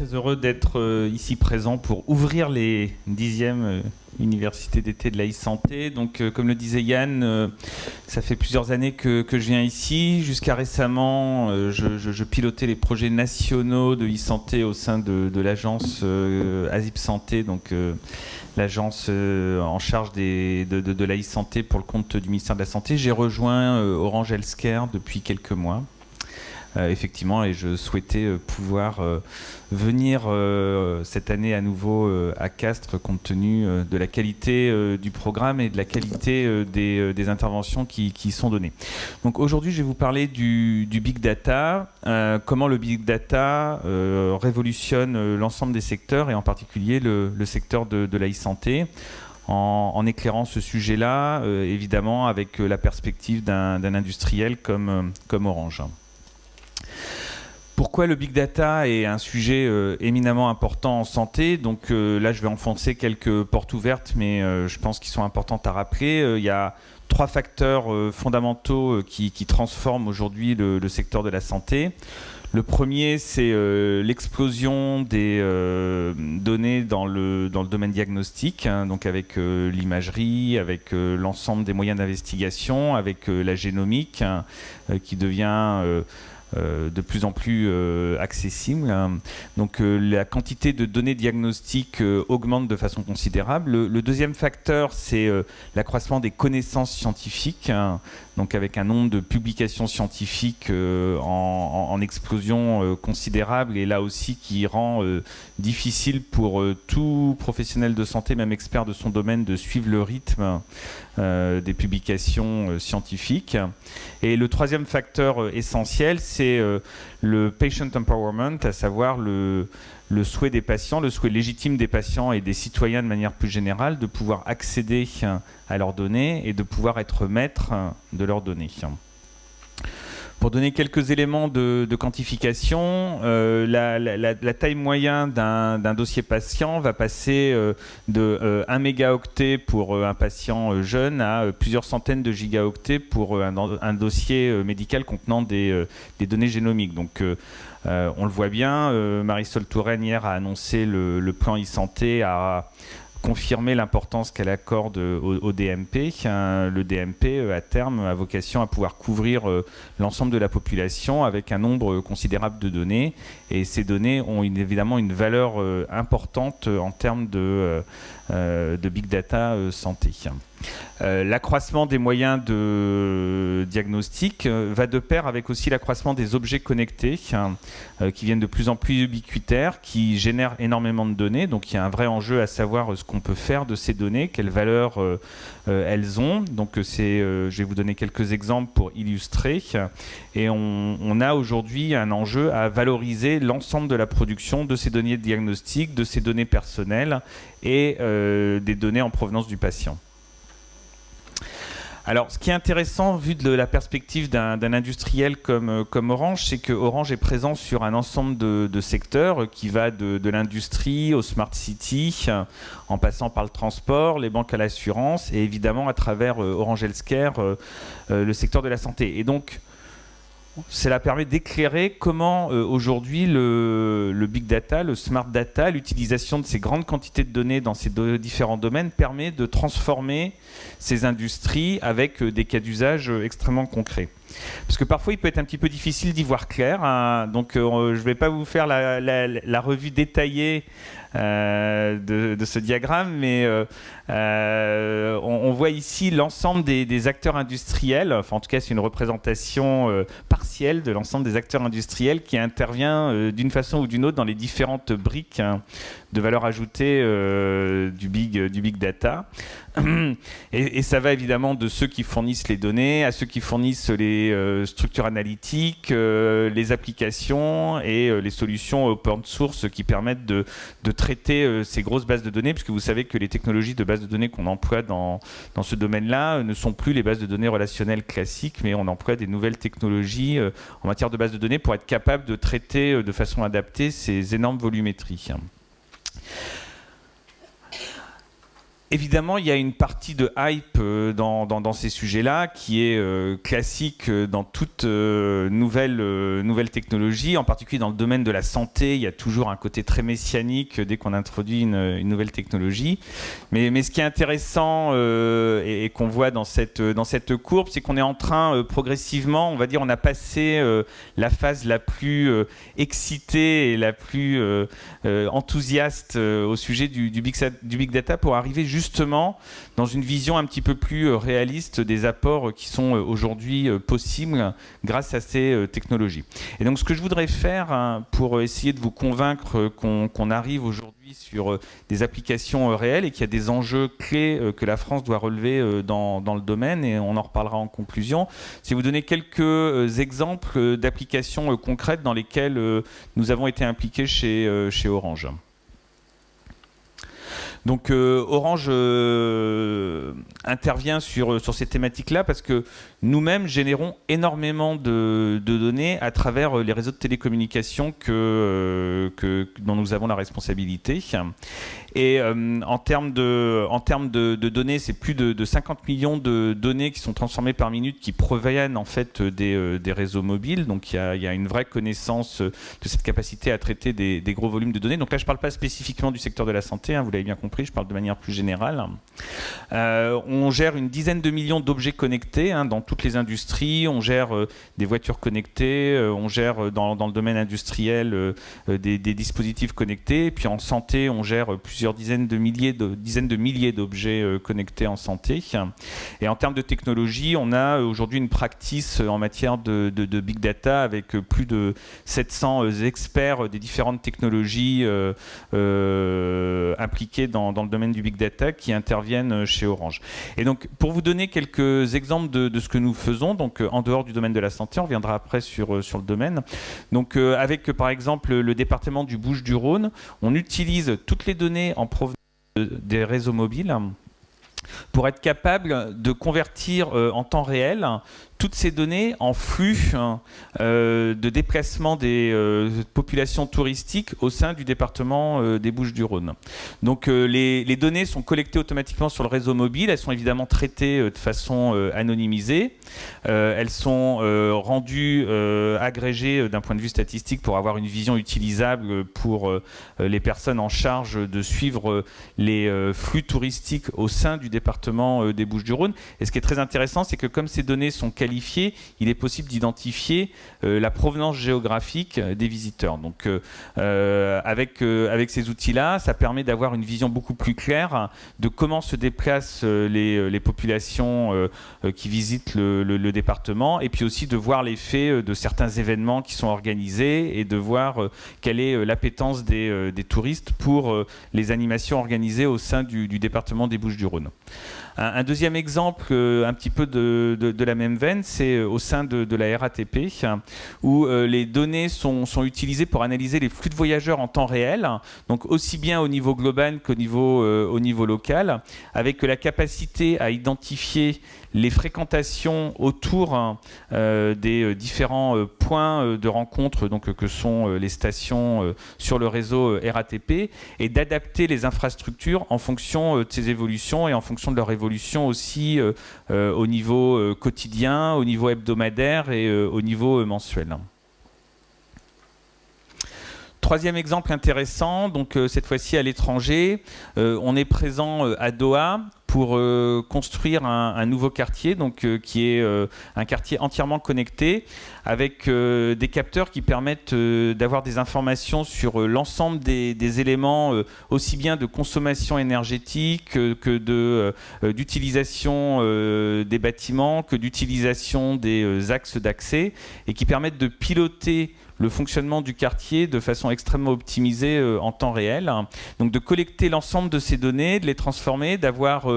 très heureux d'être ici présent pour ouvrir les 10e universités d'été de la e-santé. Donc, comme le disait Yann, ça fait plusieurs années que je viens ici. Jusqu'à récemment, je pilotais les projets nationaux de e-santé au sein de l'agence ASIP Santé, donc l'agence en charge de la e-santé pour le compte du ministère de la Santé. J'ai rejoint Orange Healthcare depuis quelques mois. Effectivement, et je souhaitais pouvoir venir cette année à nouveau à Castres compte tenu de la qualité du programme et de la qualité des interventions qui sont données. Donc aujourd'hui, je vais vous parler du Big Data, comment le Big Data révolutionne l'ensemble des secteurs et en particulier le secteur de la e-santé. En éclairant ce sujet-là, évidemment, avec la perspective d'un industriel comme Orange. Pourquoi le Big Data est un sujet éminemment important en santé? Donc là, je vais enfoncer quelques portes ouvertes, mais je pense qu'ils sont importantes à rappeler. Il y a 3 facteurs fondamentaux qui transforment aujourd'hui le secteur de la santé. Le premier, c'est l'explosion des données dans le domaine diagnostique, hein, donc avec l'imagerie, avec l'ensemble des moyens d'investigation, avec la génomique, hein, qui devient de plus en plus accessible. Donc la quantité de données diagnostiques augmente de façon considérable. Le deuxième facteur, c'est l'accroissement des connaissances scientifiques, hein, donc avec un nombre de publications scientifiques en explosion considérable, et là aussi qui rend difficile pour tout professionnel de santé, même expert de son domaine, de suivre le rythme des publications scientifiques. Et le troisième facteur essentiel, c'est le patient empowerment, à savoir le souhait des patients, le souhait légitime des patients et des citoyens de manière plus générale de pouvoir accéder à leurs données et de pouvoir être maître de leurs données. Pour donner quelques éléments de quantification, la taille moyenne d'un dossier patient va passer de 1 mégaoctet pour un patient jeune à plusieurs centaines de gigaoctets pour un dossier médical contenant des données génomiques. Donc, on le voit bien, Marisol Touraine hier a annoncé le plan e-santé, a confirmer l'importance qu'elle accorde au DMP. Le DMP, à terme, a vocation à pouvoir couvrir l'ensemble de la population avec un nombre considérable de données. Et ces données ont évidemment une valeur importante en termes de big data santé. L'accroissement des moyens de diagnostic va de pair avec aussi l'accroissement des objets connectés qui viennent de plus en plus ubiquitaires, qui génèrent énormément de données. Donc il y a un vrai enjeu à savoir ce qu'on peut faire de ces données, quelle valeur elles ont. Donc je vais vous donner quelques exemples pour illustrer. Et on a aujourd'hui un enjeu à valoriser l'ensemble de la production de ces données de diagnostic, de ces données personnelles et des données en provenance du patient. Alors, ce qui est intéressant, vu de la perspective d'un industriel comme Orange, c'est que Orange est présent sur un ensemble de secteurs qui va de l'industrie au smart city, en passant par le transport, les banques à l'assurance et évidemment à travers Orange Healthcare, le secteur de la santé. Et donc, cela permet d'éclairer comment aujourd'hui le big data, le smart data, l'utilisation de ces grandes quantités de données dans ces différents domaines permet de transformer ces industries avec des cas d'usage extrêmement concrets. Parce que parfois, il peut être un petit peu difficile d'y voir clair, hein. Donc je ne vais pas vous faire la revue détaillée de ce diagramme, mais on voit ici l'ensemble des acteurs industriels, enfin en tout cas c'est une représentation partielle de l'ensemble des acteurs industriels qui intervient d'une façon ou d'une autre dans les différentes briques de valeur ajoutée du big data. Et ça va évidemment de ceux qui fournissent les données à ceux qui fournissent les structures analytiques, les applications et les solutions open source qui permettent de traiter ces grosses bases de données, puisque vous savez que les technologies de bases de données qu'on emploie dans ce domaine-là ne sont plus les bases de données relationnelles classiques, mais on emploie des nouvelles technologies en matière de bases de données pour être capable de traiter de façon adaptée ces énormes volumétries. Évidemment, il y a une partie de hype dans ces sujets-là qui est classique dans toute nouvelle technologie, en particulier dans le domaine de la santé. Il y a toujours un côté très messianique dès qu'on introduit une nouvelle technologie. Mais ce qui est intéressant et qu'on voit dans cette courbe, c'est qu'on est en train progressivement, on va dire, on a passé la phase la plus excitée et la plus enthousiaste au sujet du big data pour arriver justement dans une vision un petit peu plus réaliste des apports qui sont aujourd'hui possibles grâce à ces technologies. Et donc ce que je voudrais faire pour essayer de vous convaincre qu'on arrive aujourd'hui sur des applications réelles et qu'il y a des enjeux clés que la France doit relever dans le domaine, et on en reparlera en conclusion, c'est vous donner quelques exemples d'applications concrètes dans lesquelles nous avons été impliqués chez Orange. Donc Orange intervient sur ces thématiques-là parce que nous-mêmes générons énormément de données à travers les réseaux de télécommunications dont nous avons la responsabilité. Et en termes de données, c'est plus de 50 millions de données qui sont transformées par minute, qui proviennent en fait des réseaux mobiles. Donc il y a une vraie connaissance de cette capacité à traiter des gros volumes de données. Donc là, je ne parle pas spécifiquement du secteur de la santé, vous l'avez bien compris, je parle de manière plus générale. On gère une dizaine de millions d'objets connectés dans toutes les industries. On gère des voitures connectées, on gère dans le domaine industriel des dispositifs connectés. Et puis en santé, on gère plusieurs dizaines de milliers d'objets connectés en santé. Et en termes de technologie, on a aujourd'hui une practice en matière de big data avec plus de 700 experts des différentes technologies impliqués dans le domaine du big data qui interviennent chez Orange. Et donc, pour vous donner quelques exemples de ce que nous faisons, donc en dehors du domaine de la santé, on reviendra après sur le domaine. Donc, avec par exemple le département du Bouches-du-Rhône, on utilise toutes les données en provenance des réseaux mobiles pour être capable de convertir en temps réel toutes ces données en flux de déplacement des populations touristiques au sein du département des Bouches-du-Rhône. Donc les données sont collectées automatiquement sur le réseau mobile, elles sont évidemment traitées de façon anonymisée, elles sont rendues agrégées d'un point de vue statistique pour avoir une vision utilisable pour les personnes en charge de suivre les flux touristiques au sein du département des Bouches-du-Rhône. Et ce qui est très intéressant, c'est que comme ces données sont qualifiées, il est possible d'identifier la provenance géographique des visiteurs. Donc avec ces outils-là, ça permet d'avoir une vision beaucoup plus claire de comment se déplacent les populations qui visitent le département, et puis aussi de voir l'effet de certains événements qui sont organisés et de voir quelle est l'appétence des touristes pour les animations organisées au sein du département des Bouches-du-Rhône. Un deuxième exemple, un petit peu de la même veine, c'est au sein de la RATP, où les données sont utilisées pour analyser les flux de voyageurs en temps réel, donc aussi bien au niveau global qu'au niveau local, avec la capacité à identifier les fréquentations autour des différents points de rencontre que sont les stations sur le réseau RATP, et d'adapter les infrastructures en fonction de ces évolutions et en fonction de leur évolution aussi au niveau quotidien, au niveau hebdomadaire et au niveau mensuel. Troisième exemple intéressant, donc cette fois-ci à l'étranger, on est présent à Doha pour construire un nouveau quartier, donc, qui est un quartier entièrement connecté, avec des capteurs qui permettent d'avoir des informations sur l'ensemble des éléments, aussi bien de consommation énergétique que d'utilisation des bâtiments, que d'utilisation des axes d'accès, et qui permettent de piloter le fonctionnement du quartier de façon extrêmement optimisée en temps réel. Donc de collecter l'ensemble de ces données, de les transformer, d'avoir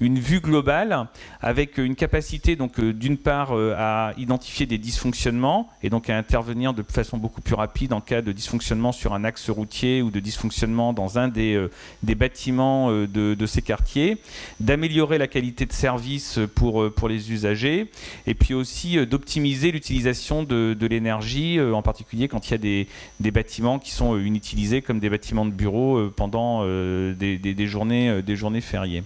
une vue globale avec une capacité donc d'une part à identifier des dysfonctionnements et donc à intervenir de façon beaucoup plus rapide en cas de dysfonctionnement sur un axe routier ou de dysfonctionnement dans un des bâtiments de ces quartiers, d'améliorer la qualité de service pour les usagers, et puis aussi d'optimiser l'utilisation de l'énergie, en particulier quand il y a des bâtiments qui sont inutilisés comme des bâtiments de bureaux pendant des journées fériées.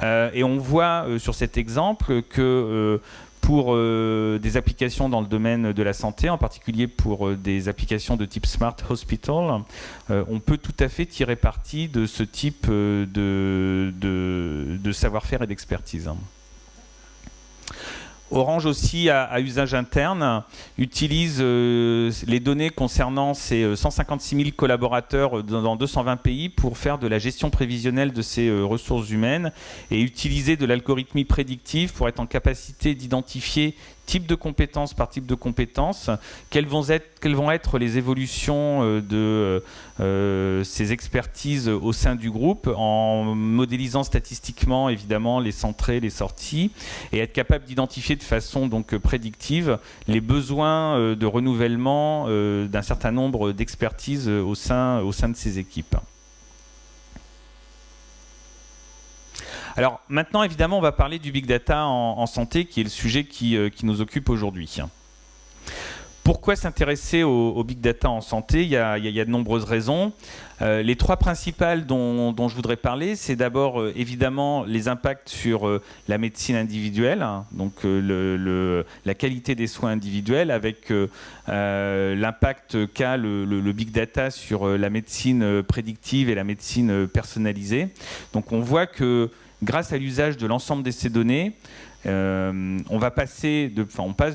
Et on voit sur cet exemple que pour des applications dans le domaine de la santé, en particulier pour des applications de type Smart Hospital, on peut tout à fait tirer parti de ce type de savoir-faire et d'expertise. Orange aussi, à usage interne, utilise les données concernant ses 156 000 collaborateurs dans 220 pays pour faire de la gestion prévisionnelle de ses ressources humaines et utiliser de l'algorithmie prédictive pour être en capacité d'identifier type de compétences par type de compétences, quelles vont être les évolutions de ces expertises au sein du groupe, en modélisant statistiquement évidemment les entrées, les sorties, et être capable d'identifier de façon donc prédictive les besoins de renouvellement d'un certain nombre d'expertises au sein de ces équipes. Alors maintenant, évidemment, on va parler du big data en santé, qui est le sujet qui nous occupe aujourd'hui. Pourquoi s'intéresser au big data en santé ? Il y a de nombreuses raisons. Les trois principales dont je voudrais parler, c'est d'abord évidemment les impacts sur la médecine individuelle, hein, donc la qualité des soins individuels, avec l'impact qu'a le big data sur la médecine prédictive et la médecine personnalisée. Donc on voit que grâce à l'usage de l'ensemble de ces données, on passe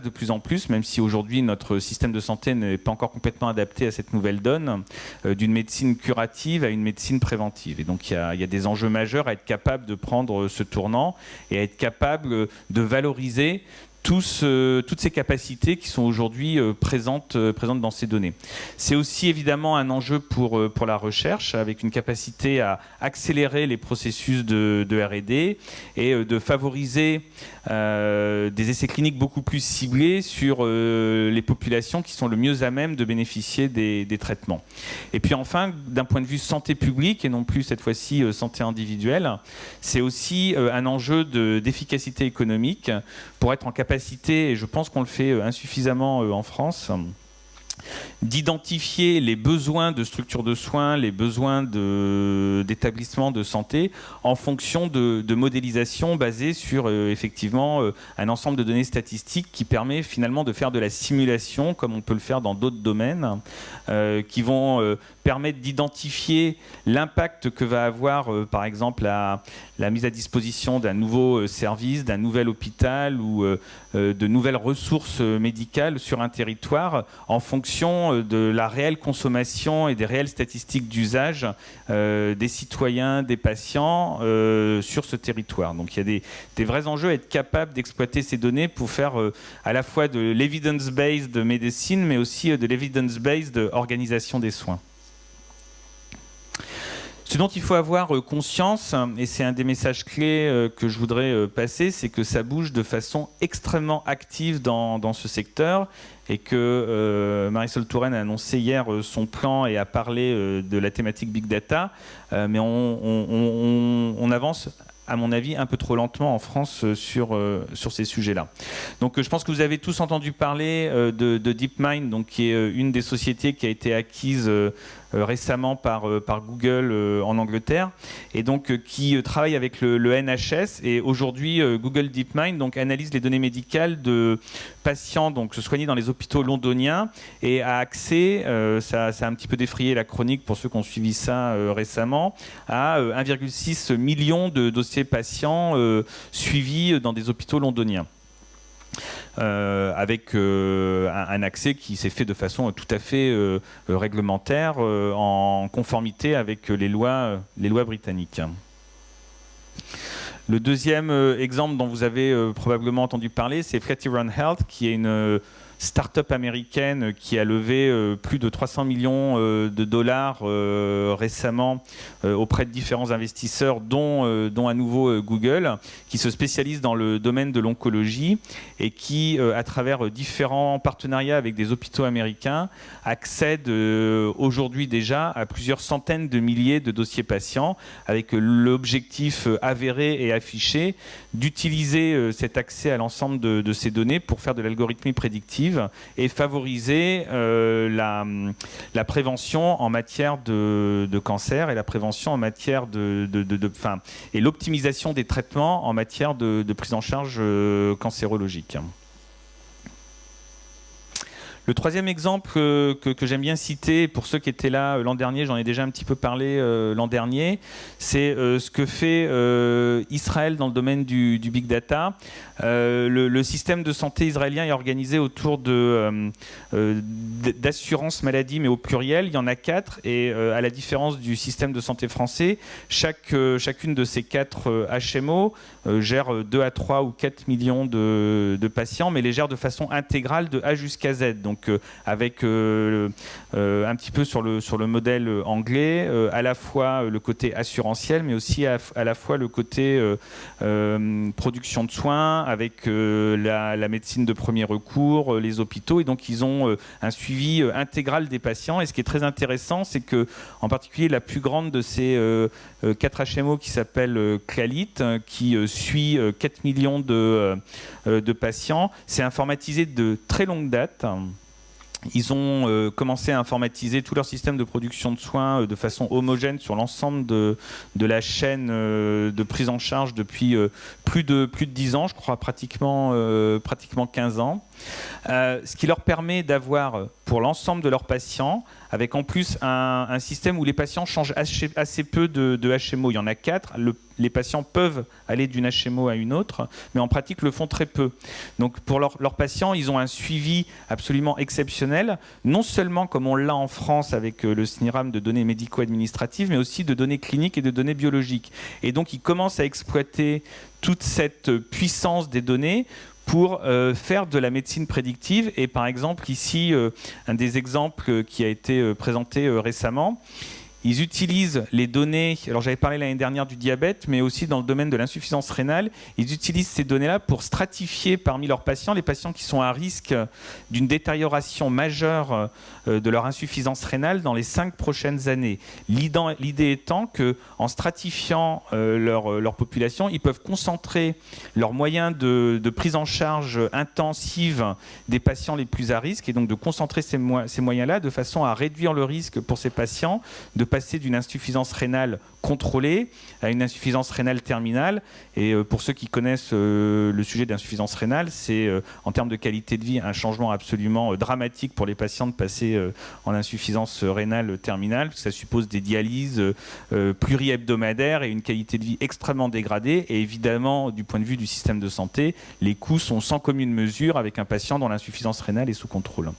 de plus en plus, même si aujourd'hui notre système de santé n'est pas encore complètement adapté à cette nouvelle donne, d'une médecine curative à une médecine préventive. Et donc il y a des enjeux majeurs à être capable de prendre ce tournant et à être capable de valoriser toutes ces capacités qui sont aujourd'hui présentes dans ces données. C'est aussi évidemment un enjeu pour la recherche, avec une capacité à accélérer les processus de R&D et de favoriser des essais cliniques beaucoup plus ciblés sur les populations qui sont le mieux à même de bénéficier des traitements. Et puis enfin, d'un point de vue santé publique, et non plus cette fois-ci santé individuelle, c'est aussi un enjeu d'efficacité économique pour être en capacité, et je pense qu'on le fait insuffisamment en France, d'identifier les besoins de structures de soins, les besoins d'établissements de santé en fonction de modélisation basée sur effectivement un ensemble de données statistiques qui permet finalement de faire de la simulation comme on peut le faire dans d'autres domaines qui vont permettre d'identifier l'impact que va avoir par exemple la mise à disposition d'un nouveau service, d'un nouvel hôpital ou de nouvelles ressources médicales sur un territoire en fonction de la réelle consommation et des réelles statistiques d'usage des citoyens, des patients sur ce territoire. Donc il y a des vrais enjeux à être capable d'exploiter ces données pour faire à la fois de l'evidence-based médecine, mais aussi de l'evidence-based organisation des soins. Ce dont il faut avoir conscience, et c'est un des messages clés que je voudrais passer, c'est que ça bouge de façon extrêmement active dans ce secteur et que Marisol Touraine a annoncé hier son plan et a parlé de la thématique Big Data, mais on avance à mon avis, un peu trop lentement en France sur ces sujets-là. Donc je pense que vous avez tous entendu parler de DeepMind, donc, qui est une des sociétés qui a été acquise récemment par Google en Angleterre, et donc qui travaille avec le NHS. Et aujourd'hui, Google DeepMind donc, analyse les données médicales de patients donc, soignés dans les hôpitaux londoniens et a accès, ça a un petit peu défrayé la chronique pour ceux qui ont suivi ça récemment, à 1,6 million de dossiers patients suivis dans des hôpitaux londoniens. Avec un accès qui s'est fait de façon tout à fait réglementaire, en conformité avec les lois britanniques. Le deuxième exemple dont vous avez probablement entendu parler, c'est Flatiron Health, qui est une start-up américaine qui a levé plus de 300 millions de dollars récemment auprès de différents investisseurs, dont à nouveau Google, qui se spécialise dans le domaine de l'oncologie et qui, à travers différents partenariats avec des hôpitaux américains, accède aujourd'hui déjà à plusieurs centaines de milliers de dossiers patients, avec l'objectif avéré et affiché d'utiliser cet accès à l'ensemble de ces données pour faire de l'algorithmie prédictive prédictive et favoriser la prévention en matière de cancer et la prévention en matière et l'optimisation des traitements en matière de prise en charge cancérologique. Le troisième exemple que j'aime bien citer, pour ceux qui étaient là l'an dernier, j'en ai déjà un petit peu parlé l'an dernier, c'est ce que fait Israël dans le domaine du big data. Le système de santé israélien est organisé autour d'assurance maladie, mais au pluriel. Il y en a 4, et à la différence du système de santé français, chacune de ces 4 HMO gère 2 à 3 ou 4 millions de patients, mais les gère de façon intégrale de A jusqu'à Z. Donc avec un petit peu sur le modèle anglais, à la fois le côté assurantiel, mais aussi à la fois le côté production de soins, avec la médecine de premier recours, les hôpitaux, et donc ils ont un suivi intégral des patients. Et ce qui est très intéressant, c'est que, en particulier, la plus grande de ces 4 HMO, qui s'appelle Clalit, qui suit 4 millions de patients, c'est informatisé de très longue date. Ils ont commencé à informatiser tout leur système de production de soins de façon homogène sur l'ensemble de la chaîne de prise en charge depuis plus de 10 ans, je crois pratiquement 15 ans. Ce qui leur permet d'avoir pour l'ensemble de leurs patients, avec en plus un système où les patients changent assez peu de HMO. Il y en a 4. Les patients peuvent aller d'une HMO à une autre, mais en pratique le font très peu. Donc pour leurs patients, ils ont un suivi absolument exceptionnel, non seulement comme on l'a en France avec le SNIRAM de données médico-administratives, mais aussi de données cliniques et de données biologiques. Et donc ils commencent à exploiter toute cette puissance des données pour faire de la médecine prédictive. Et par exemple, ici, un des exemples qui a été présenté récemment, ils utilisent les données, alors j'avais parlé l'année dernière du diabète, mais aussi dans le domaine de l'insuffisance rénale, ils utilisent ces données-là pour stratifier parmi leurs patients, les patients qui sont à risque d'une détérioration majeure de leur insuffisance rénale dans les 5 prochaines années. L'idée étant qu'en stratifiant leur population, ils peuvent concentrer leurs moyens de prise en charge intensive des patients les plus à risque, et donc de concentrer ces moyens-là de façon à réduire le risque pour ces patients de passer d'une insuffisance rénale contrôlée à une insuffisance rénale terminale. Et pour ceux qui connaissent le sujet d'insuffisance rénale, c'est en termes de qualité de vie un changement absolument dramatique pour les patients de passer en insuffisance rénale terminale, parce que ça suppose des dialyses pluri-hebdomadaires et une qualité de vie extrêmement dégradée. Et évidemment, du point de vue du système de santé, les coûts sont sans commune mesure avec un patient dont l'insuffisance rénale est sous contrôle.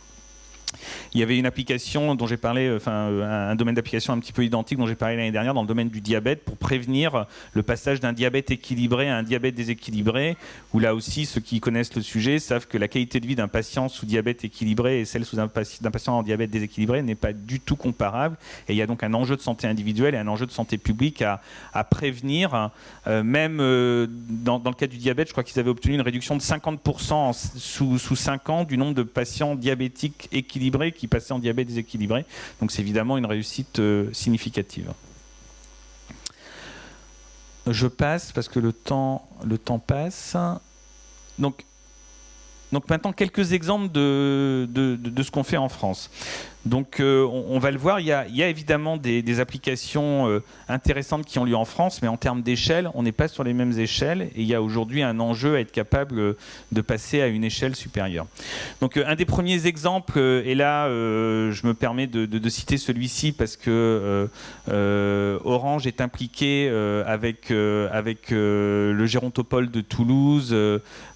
Il y avait une application dont j'ai parlé, un domaine d'application un petit peu identique dont j'ai parlé l'année dernière dans le domaine du diabète pour prévenir le passage d'un diabète équilibré à un diabète déséquilibré, où là aussi ceux qui connaissent le sujet savent que la qualité de vie d'un patient sous diabète équilibré et celle d'un patient en diabète déséquilibré n'est pas du tout comparable. Et il y a donc un enjeu de santé individuelle et un enjeu de santé publique à prévenir. Même dans le cas du diabète, je crois qu'ils avaient obtenu une réduction de 50% sous 5 ans du nombre de patients diabétiques équilibrés qui passaient en diabète déséquilibré. Donc c'est évidemment une réussite significative. Je passe parce que le temps passe. Donc maintenant, quelques exemples de ce qu'on fait en France. Donc on va le voir, il y a évidemment des applications intéressantes qui ont lieu en France, mais en termes d'échelle, on n'est pas sur les mêmes échelles, et il y a aujourd'hui un enjeu à être capable de passer à une échelle supérieure. Donc un des premiers exemples, et là je me permets de citer celui-ci parce que Orange est impliqué avec le Gérontopole de Toulouse,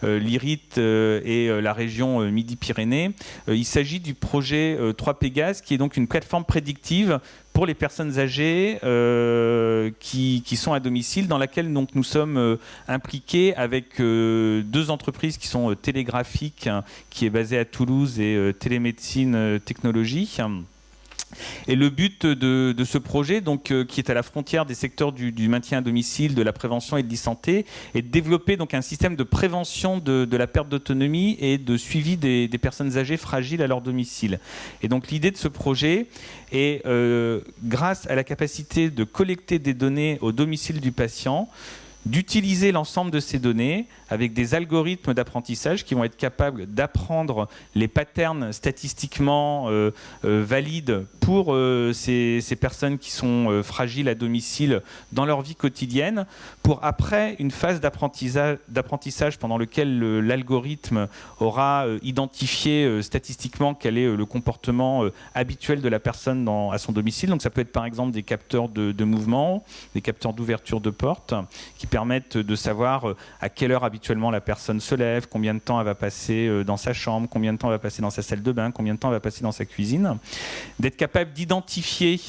l'IRIT et la région Midi-Pyrénées. Il s'agit du projet 3Pégase, qui est donc une plateforme prédictive pour les personnes âgées qui sont à domicile, dans laquelle donc, nous sommes impliqués avec 2 entreprises qui sont Télégraphique, qui est basée à Toulouse, et Télémédecine Technologie. Et le but de ce projet, donc, qui est à la frontière des secteurs du maintien à domicile, de la prévention et de l'e-santé, est de développer donc, un système de prévention de la perte d'autonomie et de suivi des personnes âgées fragiles à leur domicile. Et donc l'idée de ce projet est, grâce à la capacité de collecter des données au domicile du patient, d'utiliser l'ensemble de ces données avec des algorithmes d'apprentissage qui vont être capables d'apprendre les patterns statistiquement valides pour ces personnes qui sont fragiles à domicile dans leur vie quotidienne, pour après une phase d'apprentissage pendant laquelle l'algorithme aura identifié statistiquement quel est le comportement habituel de la personne à son domicile. Donc ça peut être par exemple des capteurs de mouvement, des capteurs d'ouverture de porte qui permettent de savoir à quelle heure habituellement la personne se lève, combien de temps elle va passer dans sa chambre, combien de temps elle va passer dans sa salle de bain, combien de temps elle va passer dans sa cuisine. D'être capable d'identifier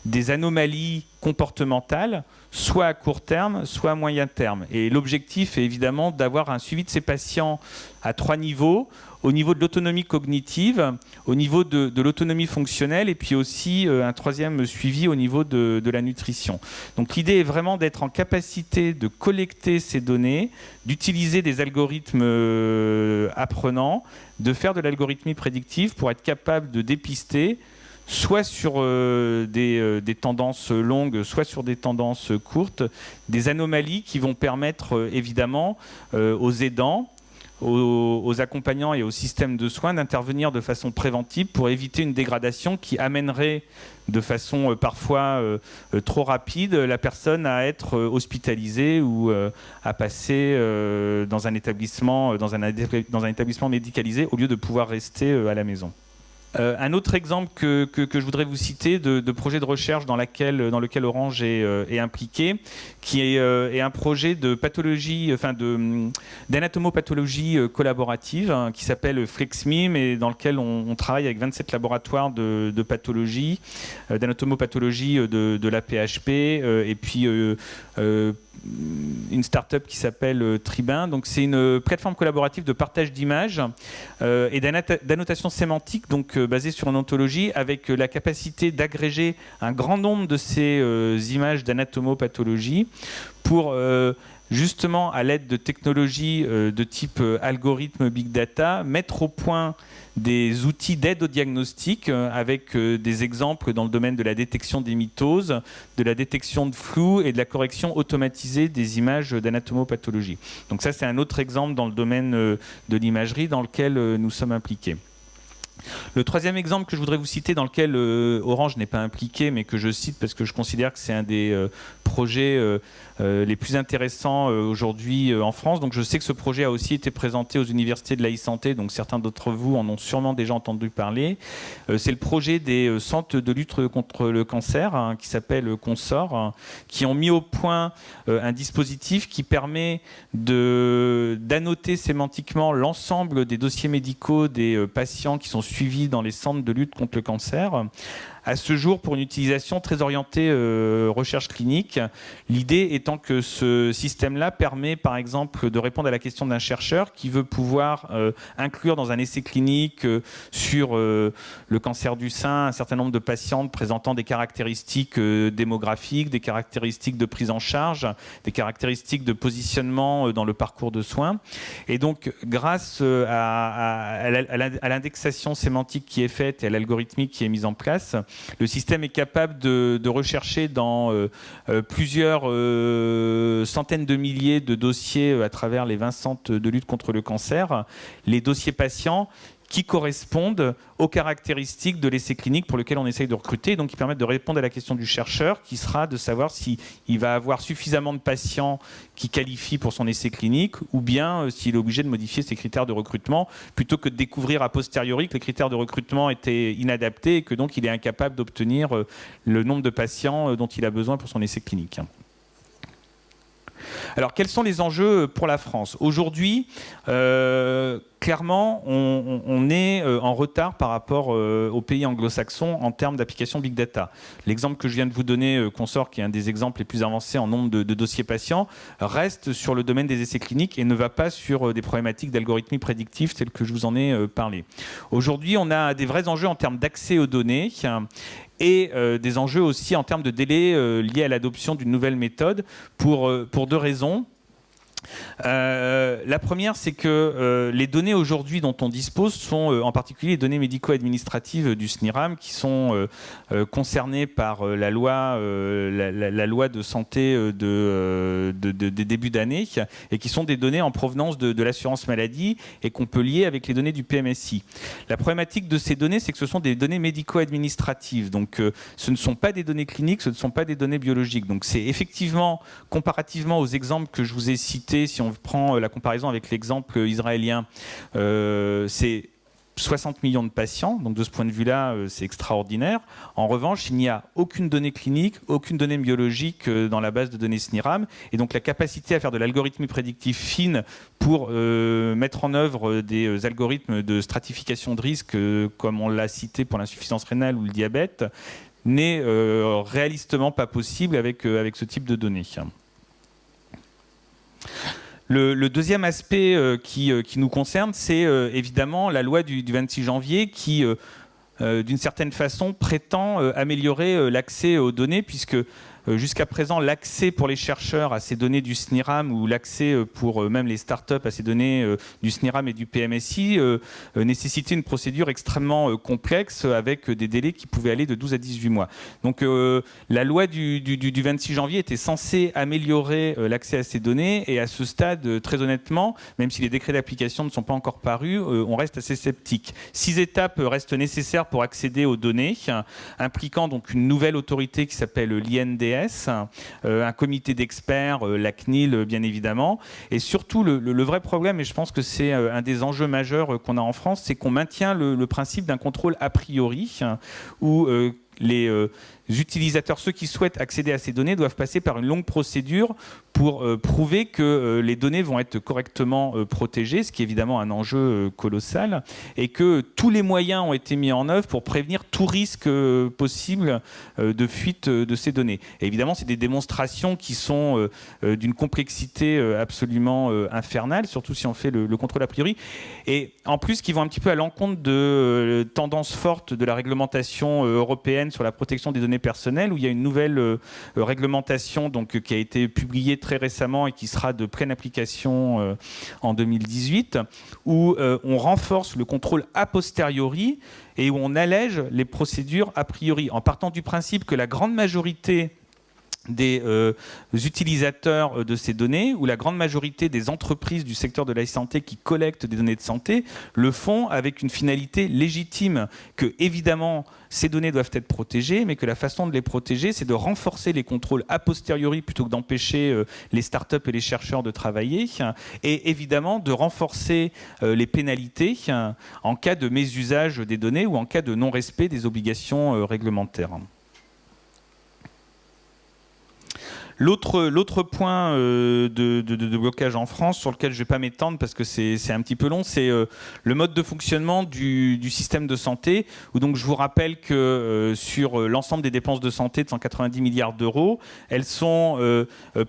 des anomalies comportementales, soit à court terme, soit à moyen terme. Et l'objectif est évidemment d'avoir un suivi de ces patients à 3 niveaux, au niveau de l'autonomie cognitive, au niveau de l'autonomie fonctionnelle, et puis aussi un 3e suivi au niveau de la nutrition. Donc l'idée est vraiment d'être en capacité de collecter ces données, d'utiliser des algorithmes apprenants, de faire de l'algorithmie prédictive pour être capable de dépister soit sur des tendances longues, soit sur des tendances courtes, des anomalies qui vont permettre évidemment aux aidants, aux accompagnants et aux systèmes de soins d'intervenir de façon préventive pour éviter une dégradation qui amènerait de façon parfois trop rapide la personne à être hospitalisée ou à passer dans un établissement médicalisé au lieu de pouvoir rester à la maison. Un autre exemple que je voudrais vous citer de projet de recherche dans lequel Orange est impliqué, qui est un projet de pathologie, d'anatomopathologie collaborative qui s'appelle FlexMIM et dans lequel on travaille avec 27 laboratoires de pathologie, d'anatomopathologie de la PHP et puis une start-up qui s'appelle Tribun. Donc c'est une plateforme collaborative de partage d'images et d'annotation sémantique, donc basée sur une ontologie, avec la capacité d'agréger un grand nombre de ces images d'anatomopathologie pour justement, à l'aide de technologies de type algorithme big data, mettre au point des outils d'aide au diagnostic avec des exemples dans le domaine de la détection des mitoses, de la détection de flou et de la correction automatisée des images d'anatomopathologie. Donc ça, c'est un autre exemple dans le domaine de l'imagerie dans lequel nous sommes impliqués. Le 3e exemple que je voudrais vous citer, dans lequel Orange n'est pas impliqué, mais que je cite parce que je considère que c'est un des projets les plus intéressants aujourd'hui en France. Donc je sais que ce projet a aussi été présenté aux universités de la e-santé, donc certains d'entre vous en ont sûrement déjà entendu parler. C'est le projet des centres de lutte contre le cancer, qui s'appelle Consort, qui ont mis au point un dispositif qui permet d'annoter sémantiquement l'ensemble des dossiers médicaux des patients qui sont suivis dans les centres de lutte contre le cancer. À ce jour, pour une utilisation très orientée recherche clinique, l'idée étant que ce système-là permet, par exemple, de répondre à la question d'un chercheur qui veut pouvoir inclure dans un essai clinique sur le cancer du sein un certain nombre de patientes présentant des caractéristiques démographiques, des caractéristiques de prise en charge, des caractéristiques de positionnement dans le parcours de soins. Et donc, grâce à l'indexation sémantique qui est faite et à l'algorithmique qui est mise en place, le système est capable de rechercher dans plusieurs centaines de milliers de dossiers à travers les 20 centres de lutte contre le cancer, les dossiers patients qui correspondent aux caractéristiques de l'essai clinique pour lequel on essaye de recruter, donc qui permettent de répondre à la question du chercheur, qui sera de savoir s'il va avoir suffisamment de patients qui qualifient pour son essai clinique, ou bien s'il est obligé de modifier ses critères de recrutement, plutôt que de découvrir a posteriori que les critères de recrutement étaient inadaptés et que donc il est incapable d'obtenir le nombre de patients dont il a besoin pour son essai clinique. Alors, quels sont les enjeux pour la France ? Aujourd'hui, clairement, on est en retard par rapport aux pays anglo-saxons en termes d'application Big Data. L'exemple que je viens de vous donner, Consort, qui est un des exemples les plus avancés en nombre de dossiers patients, reste sur le domaine des essais cliniques et ne va pas sur des problématiques d'algorithmie prédictive telles que je vous en ai parlé. Aujourd'hui, on a des vrais enjeux en termes d'accès aux données et des enjeux aussi en termes de délai liés à l'adoption d'une nouvelle méthode pour 2 raisons. La première, c'est que les données aujourd'hui dont on dispose sont en particulier les données médico-administratives du SNIRAM qui sont concernées par la loi de santé des débuts d'année et qui sont des données en provenance de l'assurance maladie et qu'on peut lier avec les données du PMSI. La problématique de ces données, c'est que ce sont des données médico-administratives. Donc ce ne sont pas des données cliniques, ce ne sont pas des données biologiques. Donc c'est effectivement, comparativement aux exemples que je vous ai cités, si on prend la comparaison avec l'exemple israélien, c'est 60 millions de patients, donc de ce point de vue-là, c'est extraordinaire. En revanche, il n'y a aucune donnée clinique, aucune donnée biologique dans la base de données SNIRAM, et donc la capacité à faire de l'algorithmie prédictive fine pour mettre en œuvre des algorithmes de stratification de risque, comme on l'a cité pour l'insuffisance rénale ou le diabète, n'est réalistement pas possible avec ce type de données. Le deuxième aspect qui nous concerne, c'est évidemment la loi du 26 janvier qui, d'une certaine façon, prétend améliorer l'accès aux données, puisque jusqu'à présent, l'accès pour les chercheurs à ces données du SNIRAM ou l'accès pour même les startups à ces données du SNIRAM et du PMSI nécessitait une procédure extrêmement complexe avec des délais qui pouvaient aller de 12 à 18 mois. Donc la loi du 26 janvier était censée améliorer l'accès à ces données et à ce stade, très honnêtement, même si les décrets d'application ne sont pas encore parus, on reste assez sceptique. 6 étapes restent nécessaires pour accéder aux données, impliquant donc une nouvelle autorité qui s'appelle l'INDS, un comité d'experts, la CNIL bien évidemment, et surtout le vrai problème, et je pense que c'est un des enjeux majeurs qu'on a en France, c'est qu'on maintient le principe d'un contrôle a priori, où les utilisateurs, ceux qui souhaitent accéder à ces données, doivent passer par une longue procédure pour prouver que les données vont être correctement protégées, ce qui est évidemment un enjeu colossal, et que tous les moyens ont été mis en œuvre pour prévenir tout risque possible de fuite de ces données. Et évidemment, c'est des démonstrations qui sont d'une complexité absolument infernale, surtout si on fait le contrôle a priori, et en plus qui vont un petit peu à l'encontre de tendances fortes de la réglementation européenne sur la protection des données personnelles, où il y a une nouvelle réglementation donc, qui a été publiée très récemment et qui sera de pleine application en 2018, où on renforce le contrôle a posteriori et où on allège les procédures a priori, en partant du principe que la grande majorité des utilisateurs de ces données, ou la grande majorité des entreprises du secteur de la santé qui collectent des données de santé, le font avec une finalité légitime, que évidemment ces données doivent être protégées, mais que la façon de les protéger, c'est de renforcer les contrôles a posteriori plutôt que d'empêcher les startups et les chercheurs de travailler, et évidemment de renforcer les pénalités en cas de mésusage des données ou en cas de non-respect des obligations réglementaires. L'autre point de blocage en France, sur lequel je ne vais pas m'étendre parce que c'est un petit peu long, c'est le mode de fonctionnement du système de santé, où donc je vous rappelle que sur l'ensemble des dépenses de santé de 190 milliards d'euros, elles sont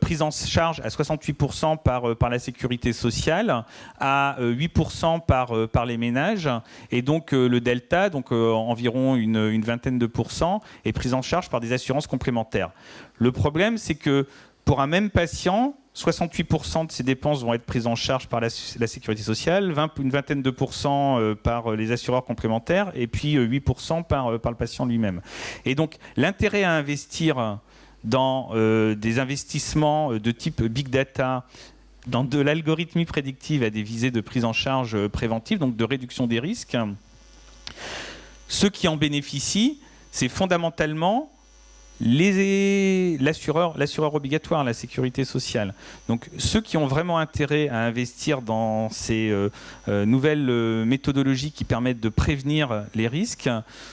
prises en charge à 68% par la sécurité sociale, à 8% par les ménages, et donc le delta, donc environ une vingtaine de pourcents, est pris en charge par des assurances complémentaires. Le problème, c'est que pour un même patient, 68% de ses dépenses vont être prises en charge par la sécurité sociale, une vingtaine de pourcents par les assureurs complémentaires et puis 8% par le patient lui-même. Et donc l'intérêt à investir dans des investissements de type big data, dans de l'algorithmie prédictive à des visées de prise en charge préventive, donc de réduction des risques, ceux qui en bénéficient, c'est fondamentalement l'assureur obligatoire, la sécurité sociale. Donc ceux qui ont vraiment intérêt à investir dans ces nouvelles méthodologies qui permettent de prévenir les risques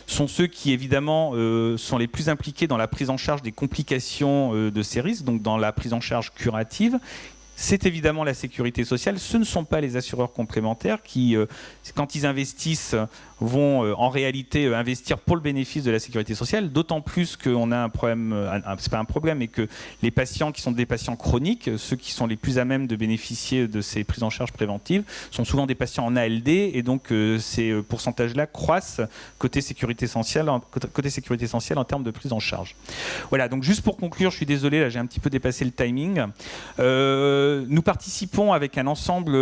sont ceux qui évidemment sont les plus impliqués dans la prise en charge des complications de ces risques, donc dans la prise en charge curative. C'est évidemment la sécurité sociale, ce ne sont pas les assureurs complémentaires qui, quand ils investissent, vont en réalité investir pour le bénéfice de la sécurité sociale, d'autant plus qu'on a un problème, c'est pas un problème, mais que les patients qui sont des patients chroniques, ceux qui sont les plus à même de bénéficier de ces prises en charge préventives, sont souvent des patients en ALD, et donc ces pourcentages-là croissent côté sécurité sociale en termes de prise en charge. Voilà, donc juste pour conclure, je suis désolé, là j'ai un petit peu dépassé le timing. nous participons avec un ensemble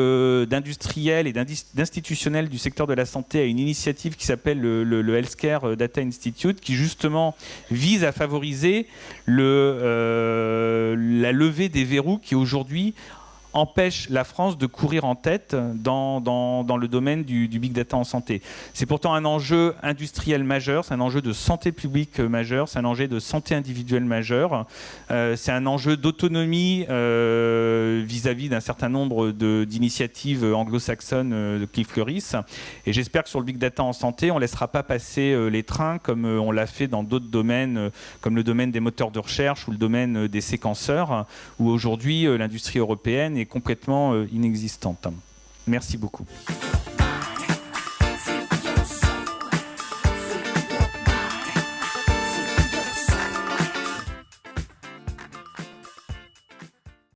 d'industriels et d'institutionnels du secteur de la santé à une initiative qui s'appelle le Healthcare Data Institute, qui justement vise à favoriser la levée des verrous qui aujourd'hui empêche la France de courir en tête dans le domaine du big data en santé. C'est pourtant un enjeu industriel majeur, c'est un enjeu de santé publique majeur, c'est un enjeu de santé individuelle majeur, c'est un enjeu d'autonomie vis-à-vis d'un certain nombre d'initiatives anglo-saxonnes qui fleurissent. Et j'espère que sur le big data en santé, on ne laissera pas passer les trains comme on l'a fait dans d'autres domaines, comme le domaine des moteurs de recherche ou le domaine des séquenceurs, où aujourd'hui l'industrie européenne est complètement inexistante. Merci beaucoup.